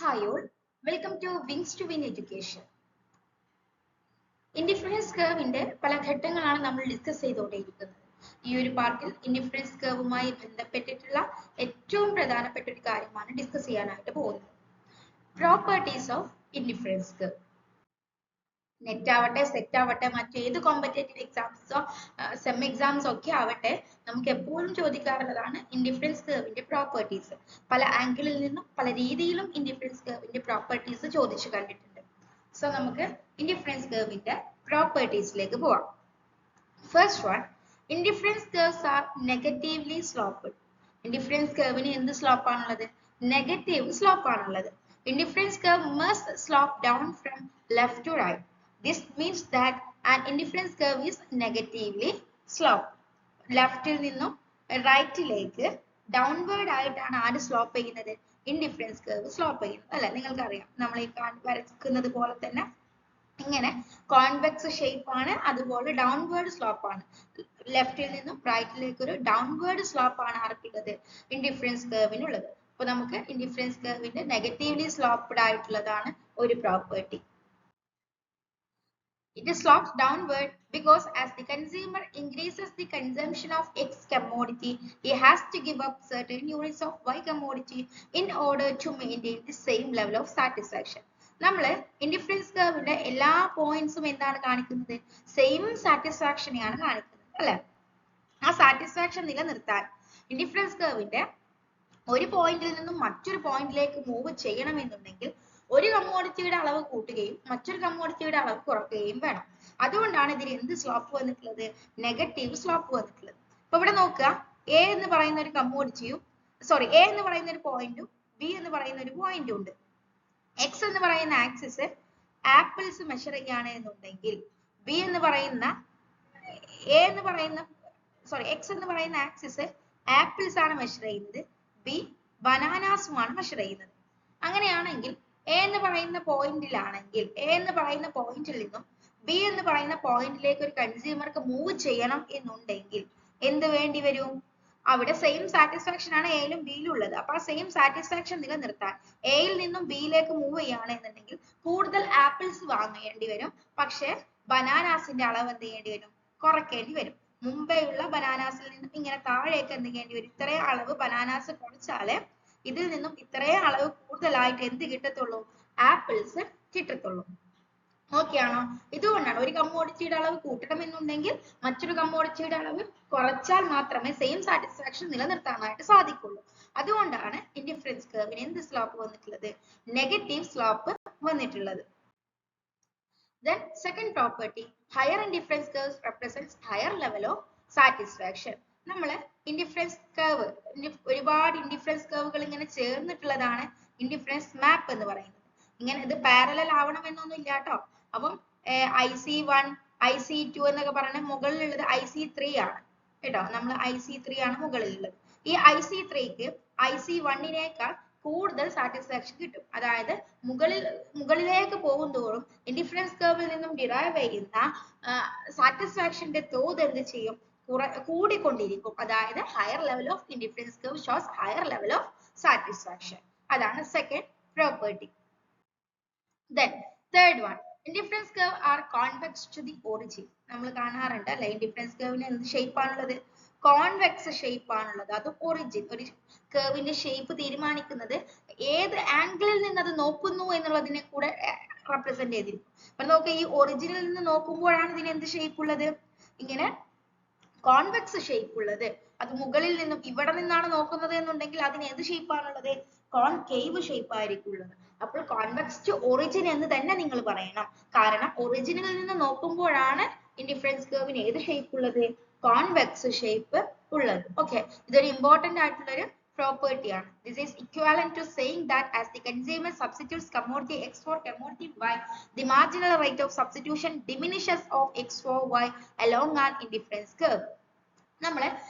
Hi all, welcome to Wings to Win Education. Indifference കർവിന്റെ പല ഘട്ടങ്ങളാണ് നമ്മൾ ഡിസ്കസ് ചെയ്തുകൊണ്ടേയിരിക്കുന്നത്. ഈ ഒരു പാർട്ടിൽ ഇൻഡിഫറൻസ് കർവുമായി ബന്ധപ്പെട്ടിട്ടുള്ള ഏറ്റവും പ്രധാനപ്പെട്ട ഒരു കാര്യമാണ് ഡിസ്കസ് ചെയ്യാനായിട്ട് പോകുന്നത്. Properties of indifference curve. Net ആവട്ടെ, സെറ്റ് ആവട്ടെ, മറ്റേത് കോമ്പറ്റേറ്റീവ് എക്സാംസോ സെം എക്സാംസ് ഒക്കെ ആവട്ടെ, നമുക്ക് എപ്പോഴും ചോദിക്കാറുള്ളതാണ് ഇൻഡിഫറൻസ് കർവിന്റെ പ്രോപ്പർട്ടീസ്. പല ആംഗിളിൽ നിന്നും പല രീതിയിലും ഇൻഡിഫറൻസ് കർവിന്റെ പ്രോപ്പർട്ടീസ് ചോദിച്ചു കണ്ടിട്ടുണ്ട്. സോ നമുക്ക് ഇൻഡിഫറൻസ് കർവിന്റെ പ്രോപ്പർട്ടീസിലേക്ക് പോവാം. First one, indifference curves are negatively sloped. ഇൻഡിഫറൻസ് കർവിന് എന്ത് സ്ലോപ്പ് ആണുള്ളത്? നെഗറ്റീവ് സ്ലോപ്പ് ആണുള്ളത്. Indifference curve must slope down from left to right. This means that an indifference curve is negatively sloped. ലെഫ്റ്റിൽ നിന്നും റൈറ്റിലേക്ക് ഡൗൺവേർഡ് ആയിട്ടാണ് ആര് സ്ലോപ്പ് ചെയ്യുന്നത്? ഇൻഡിഫറൻസ് കർവ് സ്ലോപ്പ് ചെയ്യുന്നത് അല്ലെ? നിങ്ങൾക്കറിയാം, നമ്മൾ ഈ വരക്കുന്നത് പോലെ തന്നെ ഇങ്ങനെ കോൺവെക്സ് ഷേപ്പ് ആണ്, അതുപോലെ ഡൗൺവേർഡ് സ്ലോപ്പ് ആണ്. ലെഫ്റ്റിൽ നിന്നും റൈറ്റിലേക്ക് ഒരു ഡൗൺവേർഡ് സ്ലോപ്പ് ആണ് ആർക്കുള്ളത്? ഇൻഡിഫറൻസ് കർവിനുള്ളത്. അപ്പൊ നമുക്ക് ഇൻഡിഫറൻസ് കർവിന്റെ നെഗറ്റീവ്ലി സ്ലോപ്ഡ് ആയിട്ടുള്ളതാണ് ഒരു property. It slopes downward because as the consumer increases the consumption of X commodity, he has to give up certain units of Y commodity in order to maintain the same level of satisfaction. നമ്മള് indifference കർവിന്റെ എല്ലാ പോയിന്റ്സും എന്താണ് കാണിക്കുന്നത്? Same സാറ്റിസ്ഫാക്ഷനെയാണ് കാണിക്കുന്നത് അല്ലെ? ആ satisfaction നിലനിർത്താൻ indifference കർവിന്റെ ഒരു പോയിന്റിൽ നിന്നും മറ്റൊരു പോയിന്റിലേക്ക് മൂവ് ചെയ്യണമെന്നുണ്ടെങ്കിൽ ഒരു കമ്മോഡിറ്റിയുടെ അളവ് കൂട്ടുകയും മറ്റൊരു കമ്മോഡിറ്റിയുടെ അളവ് കുറയ്ക്കുകയും വേണം. അതുകൊണ്ടാണ് ഇതിൽ എന്ത് സ്ലോപ്പ് വന്നിട്ടുള്ളത്? നെഗറ്റീവ് സ്ലോപ്പ് വന്നിട്ടുള്ളത്. അപ്പൊ ഇവിടെ നോക്കുക, എ എന്ന് പറയുന്ന ഒരു കമ്മോഡിറ്റിയും എ എന്ന് പറയുന്ന ഒരു പോയിന്റും ബി എന്ന് പറയുന്ന ഒരു പോയിന്റും ഉണ്ട്. എക്സ് എന്ന് പറയുന്ന ആക്സിസ് ആപ്പിൾസ് മെഷർ ചെയ്യാണ് എന്നുണ്ടെങ്കിൽ ബി എന്ന് പറയുന്ന എക്സ് എന്ന് പറയുന്ന ആക്സിസ് ആപ്പിൾസ് ആണ് മെഷർ ചെയ്യുന്നത്, ബി ബനാനാസുമാണ് മെഷർ ചെയ്യുന്നത്. അങ്ങനെയാണെങ്കിൽ എ എന്ന് പറയുന്ന പോയിന്റിലാണെങ്കിൽ എ എന്ന് പറയുന്ന പോയിന്റിൽ നിന്നും ബി എന്ന് പറയുന്ന പോയിന്റിലേക്ക് ഒരു കൺസ്യൂമർക്ക് മൂവ് ചെയ്യണം എന്നുണ്ടെങ്കിൽ എന്ത് വേണ്ടി വരും? അവിടെ സെയിം സാറ്റിസ്ഫാക്ഷൻ ആണ് എയിലും ബിയിലും ഉള്ളത്. അപ്പൊ ആ സെയിം സാറ്റിസ്ഫാക്ഷൻ നിലനിർത്താൻ എയിൽ നിന്നും ബിയിലേക്ക് മൂവ് ചെയ്യാണ് എന്നുണ്ടെങ്കിൽ കൂടുതൽ ആപ്പിൾസ് വാങ്ങേണ്ടി വരും. പക്ഷെ ബനാനാസിന്റെ അളവ് എന്ത് ചെയ്യേണ്ടി വരും? കുറയ്ക്കേണ്ടി വരും. മുമ്പെയുള്ള ബനാനാസിൽ നിന്നും ഇങ്ങനെ താഴേക്ക് എന്ത് ചെയ്യേണ്ടി വരും? ഇത്രയും അളവ് ബനാനാസ് കുറച്ചാലേ ഇതിൽ നിന്നും ഇത്രയും അളവ് കൂടുതലായിട്ട് എന്ത് കിട്ടത്തുള്ളൂ? ആപ്പിൾസ് കിട്ടത്തുള്ളൂ. ഓക്കെ ആണോ? ഇതുകൊണ്ടാണ് ഒരു കമ്മോഡിറ്റിയുടെ അളവ് കൂട്ടണമെന്നുണ്ടെങ്കിൽ മറ്റൊരു കമ്മോഡിറ്റിയുടെ അളവ് കുറച്ചാൽ മാത്രമേ സെയിം സാറ്റിസ്ഫാക്ഷൻ നിലനിർത്താനായിട്ട് സാധിക്കുള്ളൂ. അതുകൊണ്ടാണ് ഇൻഡിഫറൻസ് കർവിന് എന്ത് സ്ലോപ്പ് വന്നിട്ടുള്ളത്? നെഗറ്റീവ് സ്ലോപ്പ് വന്നിട്ടുള്ളത്. Then second property, higher indifference curves represents higher level of satisfaction. നമ്മള് ഇൻഡിഫറൻസ് കർവ്, ഒരുപാട് ഇൻഡിഫറൻസ് കർവുകൾ ഇങ്ങനെ ചേർന്നിട്ടുള്ളതാണ് ഇൻഡിഫറൻസ് മാപ്പ് എന്ന് പറയുന്നത്. ഇങ്ങനെ ഇത് പാരലൽ ആവണം എന്നൊന്നും ഇല്ല കേട്ടോ. അപ്പം IC1 IC2 എന്നൊക്കെ പറഞ്ഞ മുകളിലുള്ളത് IC3 ആണ് കേട്ടോ. നമ്മൾ IC3 ആണ് മുകളിലുള്ളത്. ഈ IC3ക്ക് IC1നേക്കാൾ കൂടുതൽ സാറ്റിസ്ഫാക്ഷൻ കിട്ടും. അതായത് മുകളിലേക്ക് പോകുന്തോറും ഇൻഡിഫറൻസ് കർവിൽ നിന്നും ഡിറൈവ് ചെയ്യുന്ന സാറ്റിസ്ഫാക്ഷന്റെ തോത് എന്ത് ചെയ്യും? കൂടിക്കൊണ്ടിരിക്കും. അതായത് higher level of indifference curve shows higher level of satisfaction. അതാണ് second property. Then third one, indifference curve are convex to the origin. നമ്മൾ കാണാറുണ്ട് അല്ലെ? ഇൻഡിഫറൻസ് കർവിന് എന്ത് ഷേപ്പ് ആണുള്ളത്? കോൺവെക്സ് ഷേപ്പ് ആണുള്ളത്. അത് ഒറിജിൻ. ഒരു കർവിന്റെ ഷേപ്പ് തീരുമാനിക്കുന്നത് ഏത് ആംഗിളിൽ നിന്ന് അത് നോക്കുന്നു എന്നുള്ളതിനെ കൂടെ റെപ്രസെന്റ് ചെയ്തിരിക്കും. അപ്പൊ നോക്കുക, ഈ ഒറിജിനിൽ നിന്ന് നോക്കുമ്പോഴാണ് ഇതിന് എന്ത് ഷേപ്പ് ഉള്ളത്? ഇങ്ങനെ കോൺവെക്സ് ഷേപ്പ് ഉള്ളത്. അത് മുകളിൽ നിന്നും ഇവിടെ നിന്നാണ് നോക്കുന്നത് എന്നുണ്ടെങ്കിൽ അതിന് എന്ത് ഷേപ്പ് ആണുള്ളത്? കോൺകേവ് ഷേപ്പ് ആയിരിക്കും ഉള്ളത്. അപ്പോൾ കോൺവെക്സ് ടു ഒറിജിൻ എന്ന് തന്നെ നിങ്ങൾ പറയണം. കാരണം ഒറിജിനിൽ നിന്ന് നോക്കുമ്പോഴാണ് ഇൻഡിഫറൻസ് കർവിന് ഏത് ഷേപ്പ് ഉള്ളത്? കോൺവെക്സ് ഷേപ്പ് ഉള്ളത്. ഓക്കെ, ഇതൊരു ഇമ്പോർട്ടന്റ് ആയിട്ടുള്ള ഒരു property ആണ്. This is equivalent to saying that as the consumer substitutes commodity X for commodity Y, the marginal rate of substitution diminishes of X for Y along an indifference curve. നമ്മൾ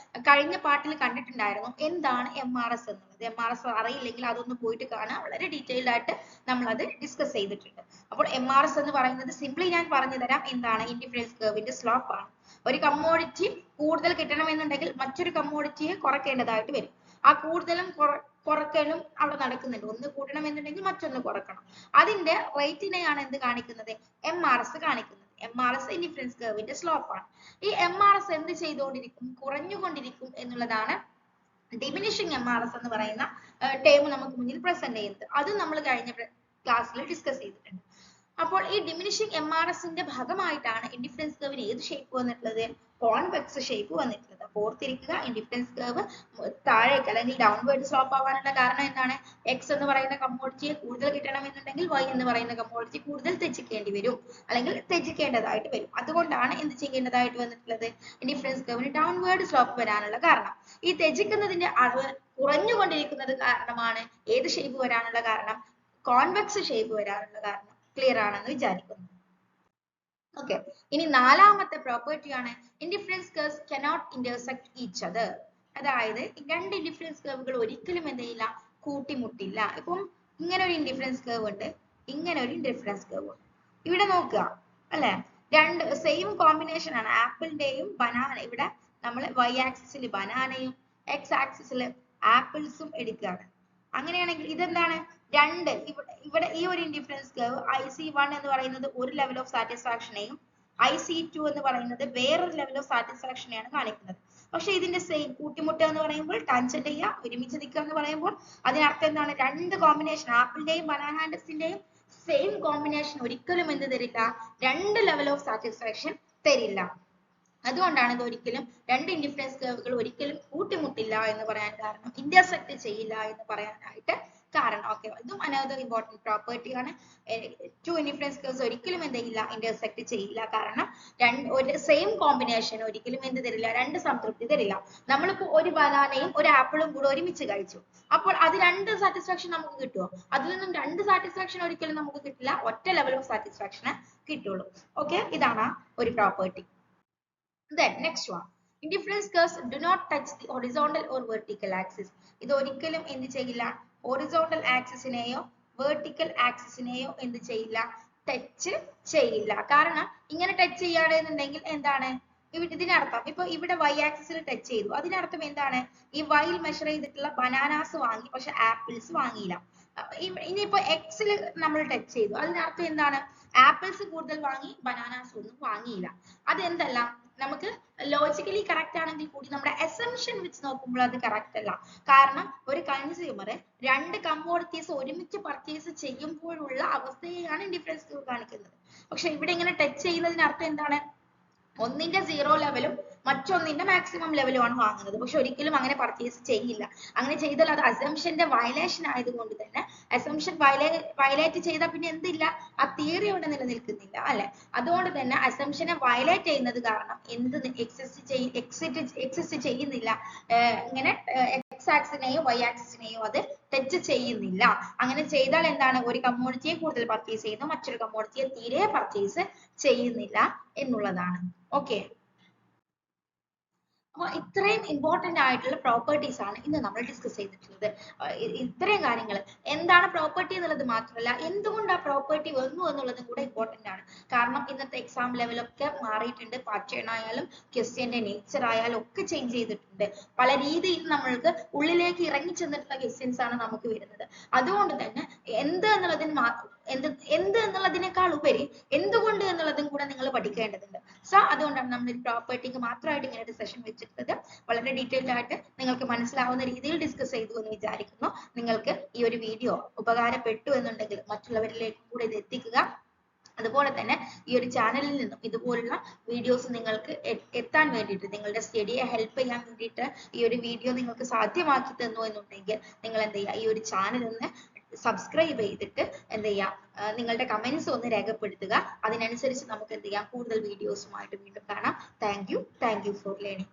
കഴിഞ്ഞ പാർട്ടിൽ കണ്ടിട്ടുണ്ടായിരുന്നു എന്താണ് MRS എന്നുള്ളത്. MRS അറിയില്ലെങ്കിൽ അതൊന്ന് പോയിട്ട് കാണാം. വളരെ ഡീറ്റെയിൽഡ് ആയിട്ട് നമ്മൾ അത് ഡിസ്കസ് ചെയ്തിട്ടുണ്ട്. അപ്പോൾ MRS എന്ന് പറയുന്നത് സിംപ്ലി ഞാൻ പറഞ്ഞു തരാം. എന്താണ്? ഇൻഡിഫറൻസ് കർവിന്റെ സ്ലോപ്പ് ആണ്. ഒരു കമ്മോഡിറ്റി കൂടുതൽ കിട്ടണമെന്നുണ്ടെങ്കിൽ മറ്റൊരു കമ്മോഡിറ്റിയെ കുറയ്ക്കേണ്ടതായിട്ട് വരും. ആ കൂടുതലും കുറക്കലും അവിടെ നടക്കുന്നുണ്ട്. ഒന്ന് കൂട്ടണം എന്നുണ്ടെങ്കിൽ മറ്റൊന്ന് കുറക്കണം. അതിന്റെ റേറ്റിനെയാണ് എന്ത് കാണിക്കുന്നത്? MRS കാണിക്കുന്നത്. MRS ഇൻഡിഫറൻസ് കർവിന്റെ സ്ലോപ്പ് ആണ്. ഈ MRS എന്ത് ചെയ്തുകൊണ്ടിരിക്കും? കുറഞ്ഞുകൊണ്ടിരിക്കും എന്നുള്ളതാണ് ഡിമിനിഷിങ് MRS എന്ന് പറയുന്ന ടേം നമുക്ക് മുന്നിൽ പ്രസന്റ് ചെയ്യുന്നത്. അത് നമ്മൾ കഴിഞ്ഞ ക്ലാസ്സിൽ ഡിസ്കസ് ചെയ്തിട്ടുണ്ട്. അപ്പോൾ ഈ ഡിമിനിഷിങ് MRSന്റെ ഭാഗമായിട്ടാണ് ഇൻഡിഫറൻസ് കർവിന് ഏത് ഷേപ്പ് വന്നിട്ടുള്ളത്? കോൺവെക്സ് ഷേപ്പ് വന്നിട്ടുള്ളത്. അപ്പോൾ ഓർത്തിരിക്കുക, ഇൻഡിഫറൻസ് കർവ് താഴേക്ക് അല്ലെങ്കിൽ ഡൗൺവേർഡ് സ്ലോപ്പ് ആവാനുള്ള കാരണം എന്താണ്? എക്സ് എന്ന് പറയുന്ന കമ്മോഡിറ്റിയെ കൂടുതൽ കിട്ടണമെന്നുണ്ടെങ്കിൽ വൈ എന്ന് പറയുന്ന കമ്മോഡിറ്റി കൂടുതൽ ത്യജിക്കേണ്ടി വരും, അല്ലെങ്കിൽ ത്യജിക്കേണ്ടതായിട്ട് വരും. അതുകൊണ്ടാണ് എന്ത് ചെയ്യേണ്ടതായിട്ട് വന്നിട്ടുള്ളത്? ഇൻഡിഫറൻസ് കർവിന് ഡൗൺവേർഡ് സ്ലോപ്പ് വരാനുള്ള കാരണം. ഈ ത്യജിക്കുന്നതിന്റെ അളവ് കുറഞ്ഞുകൊണ്ടിരിക്കുന്നത് കാരണമാണ് ഏത് ഷേപ്പ് വരാനുള്ള കാരണം? കോൺവെക്സ് ഷേപ്പ് വരാനുള്ള കാരണം. ക്ലിയർ ആണെന്ന് വിചാരിക്കുന്നു. ഓക്കെ, ഇനി നാലാമത്തെ പ്രോപ്പർട്ടി ആണ് indifference curves cannot intersect each other. അതായത് രണ്ട് ഇൻഡിഫറൻസ് കർവുകൾ ഒരിക്കലും എന്ത് ചെയ്യില്ല? കൂട്ടിമുട്ടില്ല. ഇപ്പം ഇങ്ങനെ ഒരു ഇൻഡിഫറൻസ് കർവ് ഉണ്ട്, ഇങ്ങനെ ഒരു ഇൻഡിഫറൻസ് കർവ് ഉണ്ട്. ഇവിടെ നോക്കുക അല്ലെ, രണ്ട് സെയിം കോമ്പിനേഷൻ ആണ്. ആപ്പിളിന്റെയും ബനാന, ഇവിടെ നമ്മൾ y ആക്സിസിൽ ബനാനയും x ആക്സിസിൽ ആപ്പിൾസും എടുക്കുകയാണ്. അങ്ങനെയാണെങ്കിൽ ഇതെന്താണ്? രണ്ട് ഇവിടെ ഈ ഒരു ഇൻഡിഫറൻസ് കർവ് IC1 എന്ന് പറയുന്നത് ഒരു ലെവൽ ഓഫ് സാറ്റിസ്ഫാക്ഷനെയും IC2 എന്ന് പറയുന്നത് വേറൊരു ലെവൽ ഓഫ് സാറ്റിസ്ഫാക്ഷനെയാണ് കാണിക്കുന്നത്. പക്ഷെ ഇതിന്റെ സെയിം കൂട്ടിമുട്ടുക എന്ന് പറയുമ്പോൾ, ടാൻജന്റ് ചെയ്യുക, ഒരുമിച്ച് നിൽക്കുക എന്ന് പറയുമ്പോൾ അതിനർത്ഥം എന്താണ്? രണ്ട് കോമ്പിനേഷൻ, ആപ്പിളിന്റെയും ബനാനാസിന്റെയും സെയിം കോമ്പിനേഷൻ ഒരിക്കലും എന്ത് തരില്ല? രണ്ട് ലെവൽ ഓഫ് സാറ്റിസ്ഫാക്ഷൻ തരില്ല. അതുകൊണ്ടാണ് ഇത് ഒരിക്കലും രണ്ട് ഇൻഡിഫറൻസ് കർവുകൾ ഒരിക്കലും കൂട്ടിമുട്ടില്ല എന്ന് പറയാൻ കാരണം, ഇന്റർസെക്ട് ചെയ്യില്ല എന്ന് പറയാനായിട്ട് കാരണം. ഓക്കെ, ഇതും അനദർ ഇമ്പോർട്ടന്റ് പ്രോപ്പർട്ടി ആണ്. ടു ഇൻഡിഫറൻസ് കർവ്സ് ഒരിക്കലും എന്ത് ചെയ്യില്ല? ഇന്റർസെക്ട് ചെയ്യില്ല. കാരണം ഒരു സെയിം കോമ്പിനേഷൻ ഒരിക്കലും എന്ത് തരില്ല? രണ്ട് സംതൃപ്തി തരില്ല. നമ്മളിപ്പോ ഒരു ബനാനയും ഒരു ആപ്പിളും കൂടെ ഒരുമിച്ച് കഴിച്ചു, അപ്പോൾ അത് രണ്ട് സാറ്റിസ്ഫാക്ഷൻ നമുക്ക് കിട്ടുമോ? അതിൽ നിന്നും രണ്ട് സാറ്റിസ്ഫാക്ഷൻ ഒരിക്കലും നമുക്ക് കിട്ടില്ല. ഒറ്റ ലെവൽ ഓഫ് സാറ്റിസ്ഫാക്ഷൻ കിട്ടുള്ളൂ. ഓക്കെ, ഇതാണ് ഒരു property. Then next one, indifference curves do not touch the horizontal or vertical axis. ഇത് ഒരിക്കലും എന്ത് ചെയ്യില്ല? horizontal axis നെയോ vertical axis നെയോ എന്ത് ചെയ്യില്ല? ടച്ച് ചെയ്യില്ല. കാരണം ഇങ്ങനെ ടച്ച് ചെയ്യുകയാണെന്നുണ്ടെങ്കിൽ എന്താണ് ഇതിനർത്ഥം? ഇപ്പൊ ഇവിടെ y ആക്സിസിൽ ടച്ച് ചെയ്തു, അതിനർത്ഥം എന്താണ്? ഈ y മെഷർ ചെയ്തിട്ടുള്ള ബനാനാസ് വാങ്ങി, പക്ഷെ ആപ്പിൾസ് വാങ്ങിയില്ല. ഇനിയിപ്പോ എക്സിൽ നമ്മൾ ടച്ച് ചെയ്തു, അതിനർത്ഥം എന്താണ്? ആപ്പിൾസ് കൂടുതൽ വാങ്ങി, ബനാനാസ് ഒന്നും വാങ്ങിയില്ല. അതെന്തല്ല, നമുക്ക് ലോജിക്കലി കറക്റ്റ് ആണെങ്കിൽ കൂടി നമ്മുടെ അസംഷൻ വെച്ച് നോക്കുമ്പോൾ അത് കറക്റ്റ് അല്ല. കാരണം ഒരു കൺസ്യൂമർ രണ്ട് കമ്മോഡിറ്റീസ് ഒരുമിച്ച് പർച്ചേസ് ചെയ്യുമ്പോഴുള്ള അവസ്ഥയെയാണ് ഇൻഡിഫറൻസ് കർവ് കാണിക്കുന്നത്. പക്ഷെ ഇവിടെ ഇങ്ങനെ ടച്ച് ചെയ്യുന്നതിന് അർത്ഥം എന്താണ്? ഒന്നിന്റെ സീറോ ലെവലും മറ്റൊന്നിന്റെ മാക്സിമം ലെവലും ആണ് വാങ്ങുന്നത്. പക്ഷെ ഒരിക്കലും അങ്ങനെ പർച്ചേസ് ചെയ്യില്ല. അങ്ങനെ ചെയ്താൽ അത് അസംഷന്റെ വയലേഷൻ ആയതുകൊണ്ട് തന്നെ അസംഷൻ വയലേറ്റ് ചെയ്താൽ പിന്നെ എന്തില്ല? ആ തിയറി അവിടെ നിലനിൽക്കുന്നില്ല അല്ലെ. അതുകൊണ്ട് തന്നെ അസംഷനെ വയലേറ്റ് ചെയ്യുന്നത് കാരണം എന്ത് എക്സിസ്റ്റ് ചെയ്യുന്നില്ല. ഇങ്ങനെ എക്സ് ആക്സിനെയോ വൈ ആക്സിനെയോ അത് ടച്ച് ചെയ്യുന്നില്ല. അങ്ങനെ ചെയ്താൽ എന്താണ്? ഒരു കമ്മോഡിറ്റിയെ കൂടുതൽ പർച്ചേസ് ചെയ്യുന്നു, മറ്റൊരു കമ്മോഡിറ്റിയെ തീരെ പർച്ചേസ് ചെയ്യുന്നില്ല എന്നുള്ളതാണ്. ഓക്കെ, അപ്പൊ ഇത്രയും ഇമ്പോർട്ടന്റ് ആയിട്ടുള്ള പ്രോപ്പർട്ടീസ് ആണ് ഇന്ന് നമ്മൾ ഡിസ്കസ് ചെയ്തിട്ടുള്ളത്. ഇത്രയും കാര്യങ്ങൾ എന്താണ് പ്രോപ്പർട്ടി എന്നുള്ളത് മാത്രമല്ല, എന്തുകൊണ്ട് ആ പ്രോപ്പർട്ടി വന്നു എന്നുള്ളതും കൂടെ ഇമ്പോർട്ടന്റ് ആണ്. കാരണം ഇന്നത്തെ എക്സാം ലെവലൊക്കെ മാറിയിട്ടുണ്ട്. പാറ്റേൺ ആയാലും ക്വസ്റ്റ്യന്റെ നേച്ചർ ആയാലും ഒക്കെ ചേഞ്ച് ചെയ്തിട്ടുണ്ട്. പല രീതിയിൽ നമ്മൾക്ക് ഉള്ളിലേക്ക് ഇറങ്ങി ചെന്നിട്ടുള്ള ക്വസ്റ്റ്യൻസ് ആണ് നമുക്ക് വരുന്നത്. അതുകൊണ്ട് തന്നെ എന്ത് എന്നുള്ളതിനേക്കാൾ ഉപരി എന്തുകൊണ്ട് എന്നുള്ളതും കൂടെ നിങ്ങൾ പഠിക്കേണ്ടതുണ്ട്. സോ അതുകൊണ്ടാണ് നമ്മൾ ഒരു പ്രോപ്പർട്ടിക്ക് മാത്രമായിട്ട് ഇങ്ങനെ ഒരു സെഷൻ വെച്ചിട്ടുള്ളത്. വളരെ ഡീറ്റെയിൽഡ് ആയിട്ട് നിങ്ങൾക്ക് മനസ്സിലാവുന്ന രീതിയിൽ ഡിസ്കസ് ചെയ്തു എന്ന് വിചാരിക്കുന്നു. നിങ്ങൾക്ക് ഈ ഒരു വീഡിയോ ഉപകാരപ്പെട്ടു എന്നുണ്ടെങ്കിൽ മറ്റുള്ളവരിലേക്ക് കൂടെ ഇത് എത്തിക്കുക. അതുപോലെ തന്നെ ഈ ഒരു ചാനലിൽ നിന്നും ഇതുപോലുള്ള വീഡിയോസ് നിങ്ങൾക്ക് എത്താൻ വേണ്ടിയിട്ട്, നിങ്ങളുടെ സ്റ്റഡിയെ ഹെൽപ്പ് ചെയ്യാൻ വേണ്ടിയിട്ട് ഈ ഒരു വീഡിയോ നിങ്ങൾക്ക് സാധ്യമാക്കി തന്നു എന്നുണ്ടെങ്കിൽ നിങ്ങൾ എന്ത് ചെയ്യുക? ഈ ഒരു ചാനൽ ഒന്ന് സബ്സ്ക്രൈബ് ചെയ്തിട്ട് എന്ത് ചെയ്യാം? നിങ്ങളുടെ കമന്റ്സ് ഒന്ന് രേഖപ്പെടുത്തുക. അതിനനുസരിച്ച് നമുക്ക് എന്ത് ചെയ്യാം? കൂടുതൽ വീഡിയോസുമായിട്ട് വീണ്ടും കാണാം. Thank you for learning.